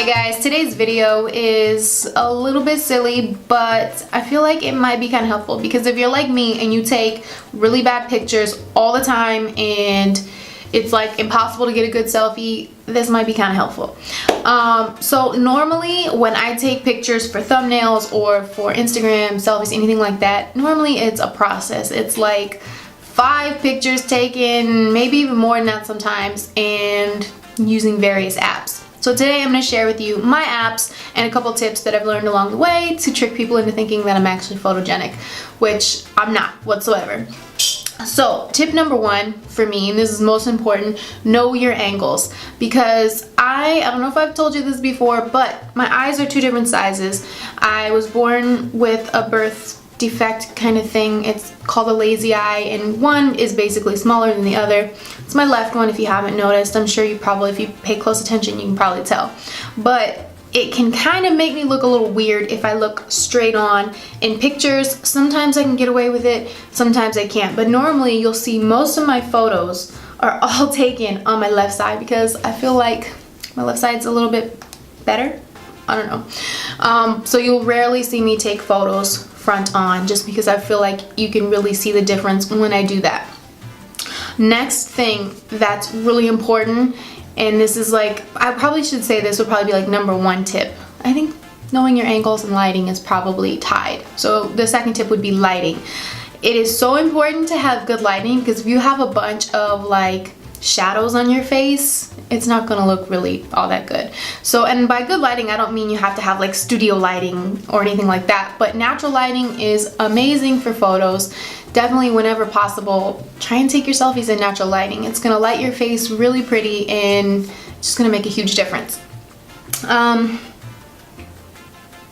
Hey guys, today's video is a little bit silly, but I feel like it might be kind of helpful because if you're like me and you take really bad pictures all the time and it's like impossible to get a good selfie, this might be kind of helpful. So normally when I take pictures for thumbnails or for Instagram, selfies, anything like that, normally it's a process. It's like 5 pictures taken, maybe even more than that sometimes, and using various apps. So today I'm going to share with you my apps and a couple tips that I've learned along the way to trick people into thinking that I'm actually photogenic, which I'm not whatsoever. So tip number 1 for me, and this is most important, know your angles, because I don't know if I've told you this before, but my eyes are 2 different sizes. I was born with a birth defect kind of thing. It's called a lazy eye, and one is basically smaller than the other. It's my left one if you haven't noticed. I'm sure you probably, if you pay close attention, you can probably tell. But it can kind of make me look a little weird if I look straight on in pictures. Sometimes I can get away with it, sometimes I can't. But normally you'll see most of my photos are all taken on my left side because I feel like my left side's a little bit better. I don't know. So you'll rarely see me take photos front on just because I feel like you can really see the difference when I do that. Next thing that's really important, and this is like, I probably should say this would probably be like number 1 tip. I think knowing your angles and lighting is probably tied. So the second tip would be lighting. It is so important to have good lighting because if you have a bunch of like shadows on your face, it's not gonna look really all that good. So, and by good lighting, I don't mean you have to have like studio lighting or anything like that, but natural lighting is amazing for photos. Definitely whenever possible, try and take your selfies in natural lighting. It's gonna light your face really pretty and it's just gonna make a huge difference. The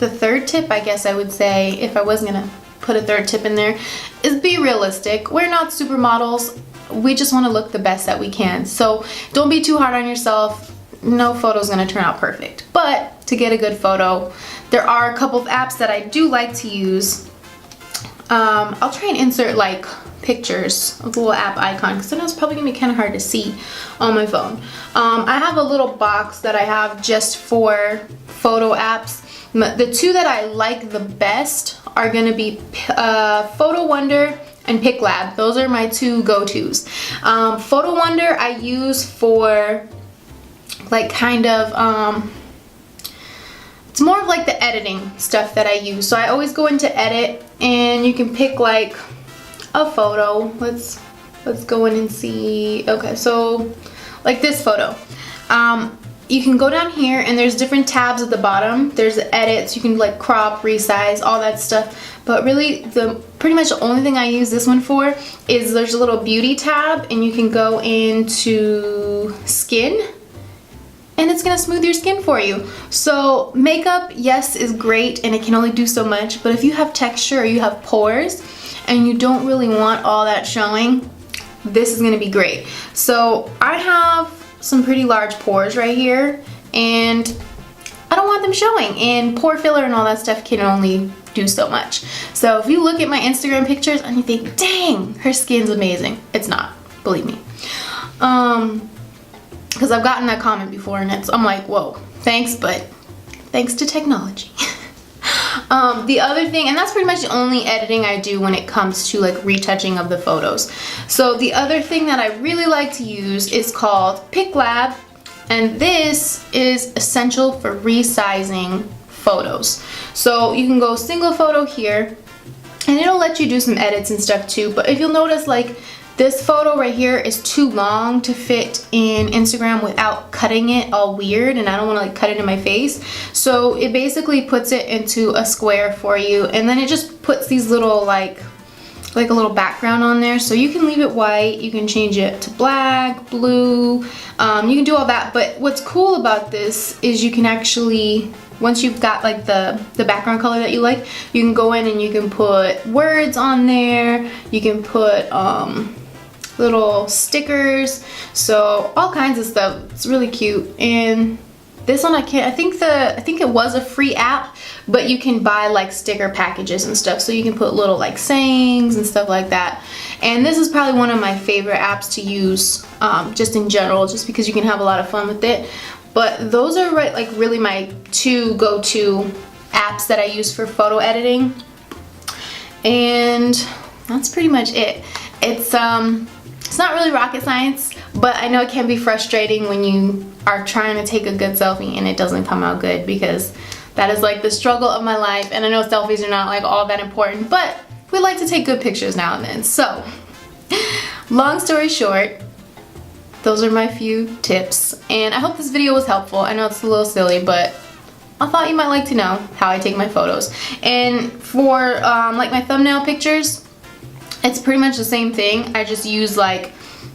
third tip, I guess I would say, if I was gonna put a third tip in there, is be realistic. We're not supermodels. We just want to look the best that we can. So don't be too hard on yourself. No photo's going to turn out perfect. But to get a good photo, there are a couple of apps that I do like to use. I'll try and insert like pictures of the little app icon because I know it's probably going to be kind of hard to see on my phone. I have a little box that I have just for photo apps. The 2 that I like the best are going to be PicWonder and PicLab. Those are my 2 go-tos. PicWonder I use for like kind of, it's more of like the editing stuff that I use. So I always go into edit and you can pick like a photo. Let's go in and see. Okay, so like this photo. You can go down here and there's different tabs at the bottom. There's edits, you can like crop, resize, all that stuff. But really pretty much the only thing I use this one for is there's a little beauty tab and you can go into skin and it's gonna smooth your skin for you. So makeup, yes, is great and it can only do so much, but if you have texture or you have pores and you don't really want all that showing, this is gonna be great. So I have some pretty large pores right here and I don't want them showing, and pore filler and all that stuff can only do so much. So if you look at my Instagram pictures and you think, dang, her skin's amazing, it's not, believe me. Because I've gotten that comment before and I'm like, whoa, thanks, but thanks to technology. The other thing, and that's pretty much the only editing I do when it comes to like retouching of the photos. So the other thing that I really like to use is called PicLab, and this is essential for resizing photos. So you can go single photo here and it'll let you do some edits and stuff too, but if you'll notice, like this photo right here is too long to fit in Instagram without cutting it all weird, and I don't want to like cut it in my face. So it basically puts it into a square for you, and then it just puts these little like a little background on there. So you can leave it white, you can change it to black, blue, you can do all that. But what's cool about this is you can actually, once you've got like the background color that you like, you can go in and you can put words on there, you can put little stickers, so all kinds of stuff. It's really cute. And this one I think it was a free app, but you can buy like sticker packages and stuff, so you can put little like sayings and stuff like that. And this is probably one of my favorite apps to use just in general, just because you can have a lot of fun with it. But those are like really my two go-to apps that I use for photo editing, and that's pretty much it. It's not really rocket science, but I know it can be frustrating when you are trying to take a good selfie and it doesn't come out good, because that is like the struggle of my life. And I know selfies are not like all that important, but we like to take good pictures now and then. So long story short, those are my few tips, and I hope this video was helpful. I know it's a little silly, but I thought you might like to know how I take my photos. And for like my thumbnail pictures, it's pretty much the same thing. I just use like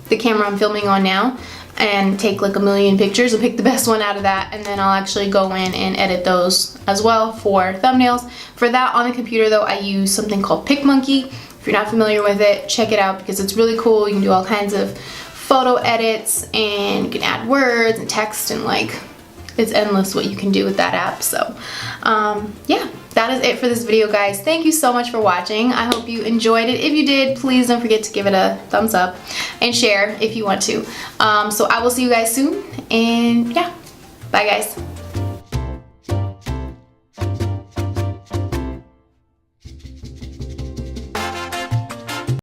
the camera I'm filming on now and take like a million pictures and pick the best one out of that, and then I'll actually go in and edit those as well for thumbnails. For that on the computer though, I use something called PicMonkey. If you're not familiar with it, check it out because it's really cool. You can do all kinds of photo edits and you can add words and text, and like it's endless what you can do with that app. So yeah, that is it for this video, guys. Thank you so much for watching. I hope you enjoyed it. If you did, please don't forget to give it a thumbs up and share if you want to. So I will see you guys soon, and yeah, bye guys.